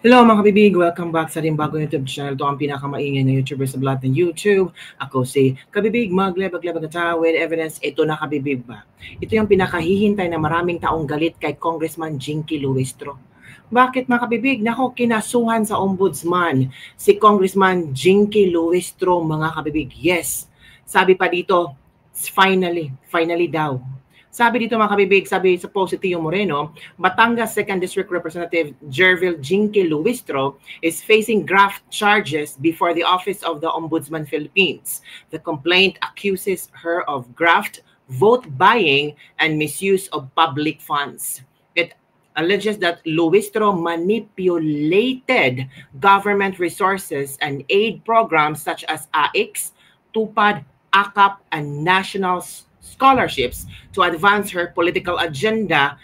Hello mga kabibig! Welcome back sa ating bagong YouTube channel. Ito ang pinakamaingay na YouTuber sa lahat ng YouTube. Ako si Kabibig, maglebag-lebag na with evidence. Ito na kabibig ba? Ito yung pinakahihintay na maraming taong galit kay Congressman Jinky Luistro. Bakit mga kabibig? Nako, kinasuhan sa ombudsman si Congressman Jinky Luistro mga kabibig. Yes, sabi pa dito, finally daw. Sabi dito mga kabibig, sabi sa post si Tio Moreno, Batangas 2nd District Representative Jervil Jinky Luistro is facing graft charges before the Office of the Ombudsman Philippines. The complaint accuses her of graft, vote buying, and misuse of public funds. It alleges that Luistro manipulated government resources and aid programs such as AIX, TUPAD, AKAP, and national scholarships to advance her political agenda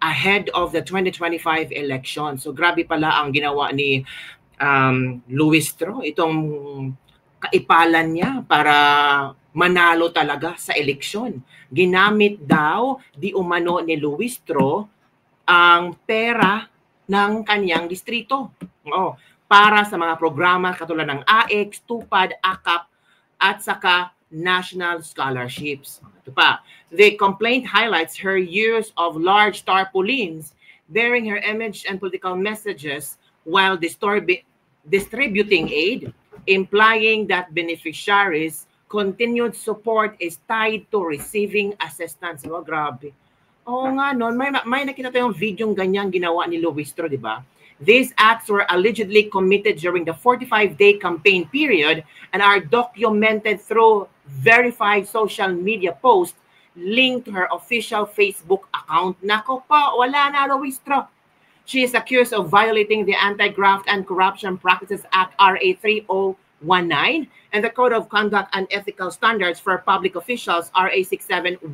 ahead of the 2025 election. So grabe pala ang ginawa ni Luistro, itong kaipalan niya para manalo talaga sa eleksyon. Ginamit daw di umano ni Luistro ang pera ng kanyang distrito. Para sa mga programa katulad ng AIX, TUPAD, AKAP, at saka national scholarships. Ito pa. The complaint highlights her use of large tarpaulins bearing her image and political messages while distributing aid, implying that beneficiaries' continued support is tied to receiving assistance. Oh, grabe. Oo nga, no? May nakita tayong video ganyang ginawa ni Luistro, di ba? These acts were allegedly committed during the 45-day campaign period and are documented through verified social media posts linked to her official Facebook account. Nako pa, wala na Luistro. She is accused of violating the Anti-Graft and Corruption Practices Act RA 3019 and the Code of Conduct and Ethical Standards for Public Officials RA 6713,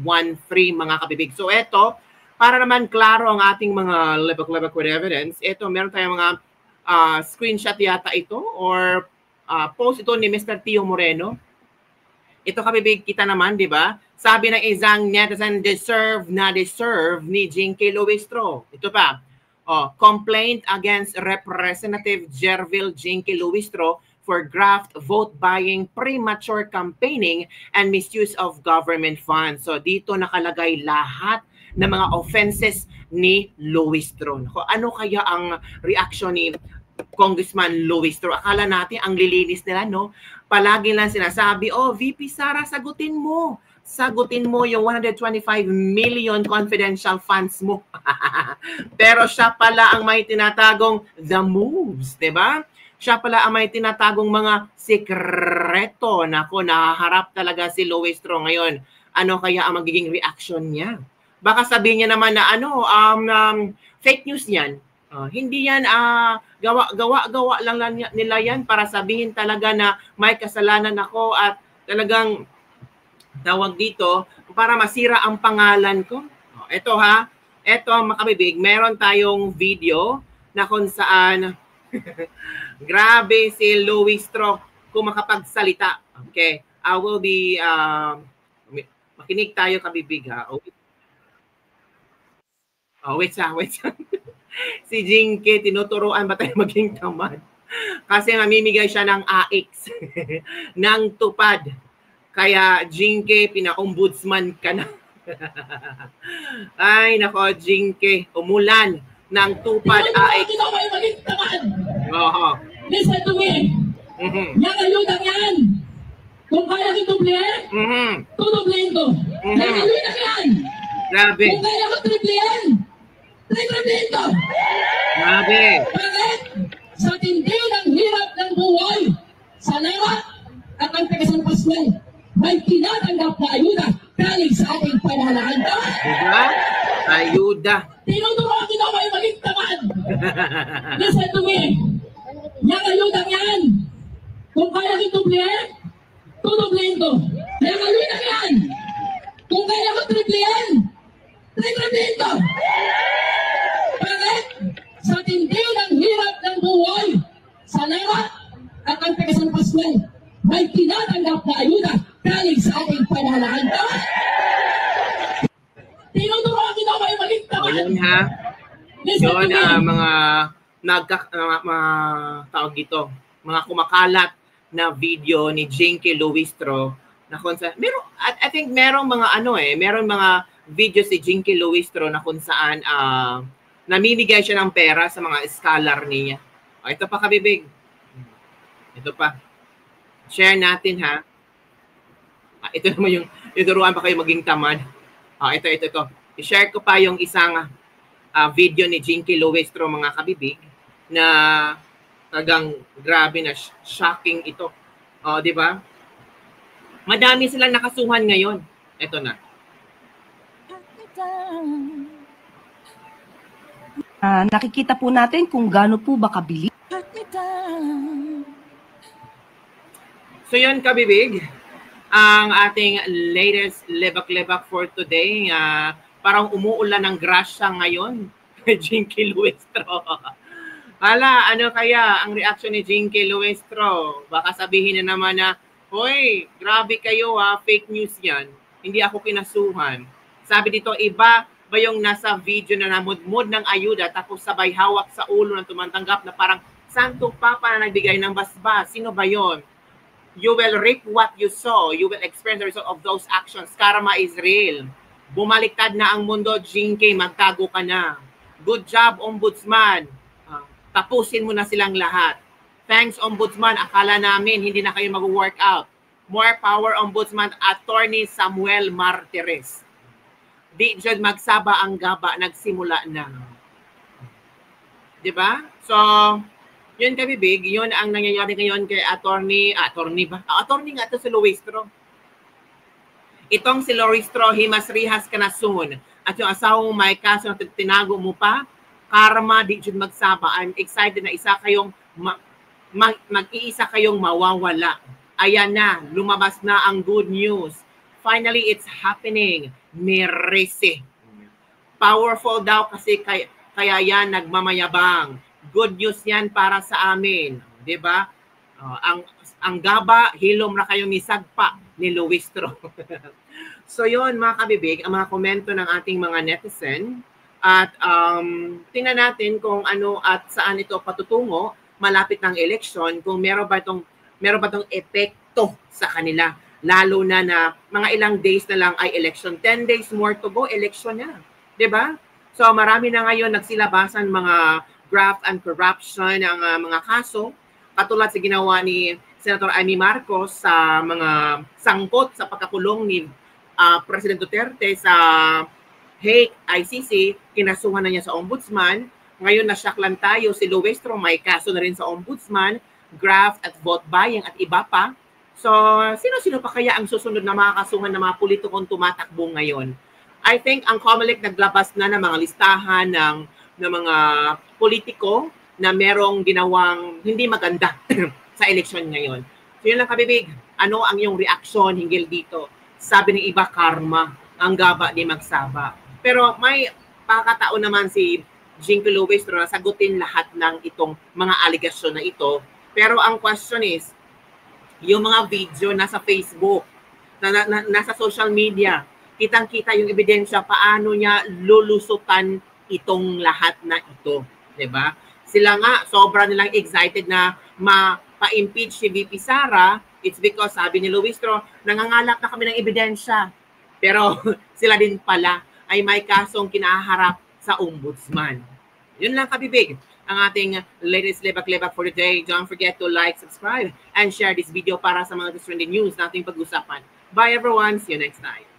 mga kabibig. So eto, para naman klaro ang ating mga lebak-lebak with evidence, ito, meron tayong mga screenshot yata ito or post ito ni Mr. Tio Moreno. Ito kabibig kita naman, di ba? Sabi ng isang netizen, deserve ni Jinky Luistro. Ito pa, complaint against Representative Jervil Jinky Luistro for graft, vote buying, premature campaigning, and misuse of government funds. So dito nakalagay lahat na mga offenses ni Luistro. Ano kaya ang reaction ni Congressman Luistro? Akala natin ang lilinis nila, no? Palagi lang sinasabi, VP Sara, sagutin mo. Sagutin mo yung 125 million confidential funds mo. Pero siya pala ang may tinatagong the moves, di ba? Siya pala ang may tinatagong mga sekreto. Nako, nahaharap talaga si Luistro ngayon. Ano kaya ang magiging reaction niya? Baka sabihin niya naman na fake news yan. Hindi yan gawa lang nila yan para sabihin talaga na may kasalanan ako at talagang tawag dito para masira ang pangalan ko. Ito mga kabibig, meron tayong video na kung saan grabe si Luistro kung makapagsalita. Okay, I will be makinig tayo kabibig ha. Wait. Si Jinky, tinuturuan ba tayo maging tamad? Kasi mamimigay siya ng AIX, ng TUPAD. Kaya Jinky, pina-ombudsman ka na. Ay, nako, Jinky, umulan ng TUPAD AIX. Ikaw ay maging tamad. Listen to me. Yang ayudang yan. Kung kaya kitublihin, tutublihin ko. Yang ayudang yan. Grabe. Kung kaya ko triplihin, triplihin ko. Grabe. Bakit? Sa tindi ng hirap ng buhay, sa lawa at ang tagasampasway, may tinatanggap na ayuda galing sa ating panahalaan. Diba? Ayuda. Tinuturuan ikaw ay maging tamad. Listen to me. Yang ayudang yan. Kung kaya kitublihin, tutublihin ko. Yang ayudang yan. Kung kaya ko triplihin, triplihin ko. Bakit? Sa tindi ng hirap ng buhay, sa lawa at ang tagasampasway, may tinatanggap na ayuda galing sa ating panahalaan. Tinuturuan kita ay maging tamad. Ayan ha. Yun mga tawag dito, mga kumakalat na video ni Jinky Luistro na kung saan, I think merong mga merong mga video si Jinky Luistro na kung saan namimigay siya ng pera sa mga scholar niya. Ito pa kabibig. Ito pa. Share natin ha. Ito naman yung turuan pa kayo maging tamad. Ito. I-share ko pa yung isang video ni Jinky Luistro mga kabibig na tagang grabe na shocking ito. Di ba? Madami silang nakasuhan ngayon. Ito na. Nakikita po natin kung gaano po ba kabili. So yun kabibig, ang ating latest lebak-lebak for today. Parang umuulan ng grasya ngayon. Jinky Luistro. Ano kaya ang reaction ni Jinky Luistro? Baka sabihin na naman na, hoy, grabe kayo fake news yan. Hindi ako kinasuhan. Sabi dito, iba ba yung nasa video na namudmud ng ayuda tapos sabay hawak sa ulo ng tumatanggap na parang Santo Papa na nagbigay ng basbas? Sino ba yon? You will reap what you sow. You will experience the result of those actions. Karma is real. Bumaliktad na ang mundo, Jinky, magtago ka na. Good job, Ombudsman. Tapusin mo na silang lahat. Thanks, Ombudsman. Akala namin hindi na kayo mag-workout. More power, Ombudsman. Attorney Samuel Martires. Di dyan magsaba ang gaba, nagsimula na. Diba? So, yun kabibig, yun ang nangyayari ngayon kay attorney nga ito si Luistro. Itong si Luistro, himas-rihas ka na soon. At yung asawang may kaso na tinago mo pa, karma, di dyan magsaba. I'm excited na isa kayong mag-iisa kayong mawawala. Ayan na, lumabas na ang good news. Finally, it's happening. Merese. Powerful daw kasi kaya yan nagmamayabang. Good news yan para sa amin. Diba? Ang gaba, hilom na kayo ni Sagpa ni Luistro. So yun mga kabibig, ang mga komento ng ating mga netizen. At tingnan natin kung ano at saan ito patutungo. Malapit ng election, kung meron ba itong epekto sa kanila. Lalo na mga ilang days na lang ay election. 10 days more to go, election na. Diba? So marami na ngayon nagsilabasan mga graft and corruption ng mga kaso. Katulad sa ginawa ni Senator Amy Marcos sa mga sangkot sa pagkakulong ni President Duterte sa Hague ICC, kinasuhan na niya sa Ombudsman. Ngayon nasyaklan tayo, si Luistro may kaso na rin sa Ombudsman, graft at vote buying at iba pa. So, sino-sino pa kaya ang susunod na makakasuhan ng mga politikong tumatakbo ngayon? I think ang COMELEC naglabas na ng mga listahan ng mga politiko na merong ginawang hindi maganda sa eleksyon ngayon. So yun lang kabibig, ano ang iyong reaksyon hinggil dito? Sabi ng iba, karma, ang gaba di magsaba. Pero may pakakatao naman si Jinky Luistro na sagutin lahat ng itong mga aligasyon na ito. Pero ang question is, yung mga video nasa Facebook, nasa social media, kitang-kita yung ebidensya paano niya lulusutan itong lahat na ito. Diba? Sila nga, sobra nilang excited na pa-impeach si VP Sara. It's because, sabi ni Luistro, nangangalap na kami ng ebidensya. Pero sila din pala ay may kasong kinaharap sa Ombudsman. Yun lang kabibig ang ating latest lebak-lebak for today. Don't forget to like, subscribe, and share this video para sa mga trending news na ating pag-usapan. Bye everyone! See you next time!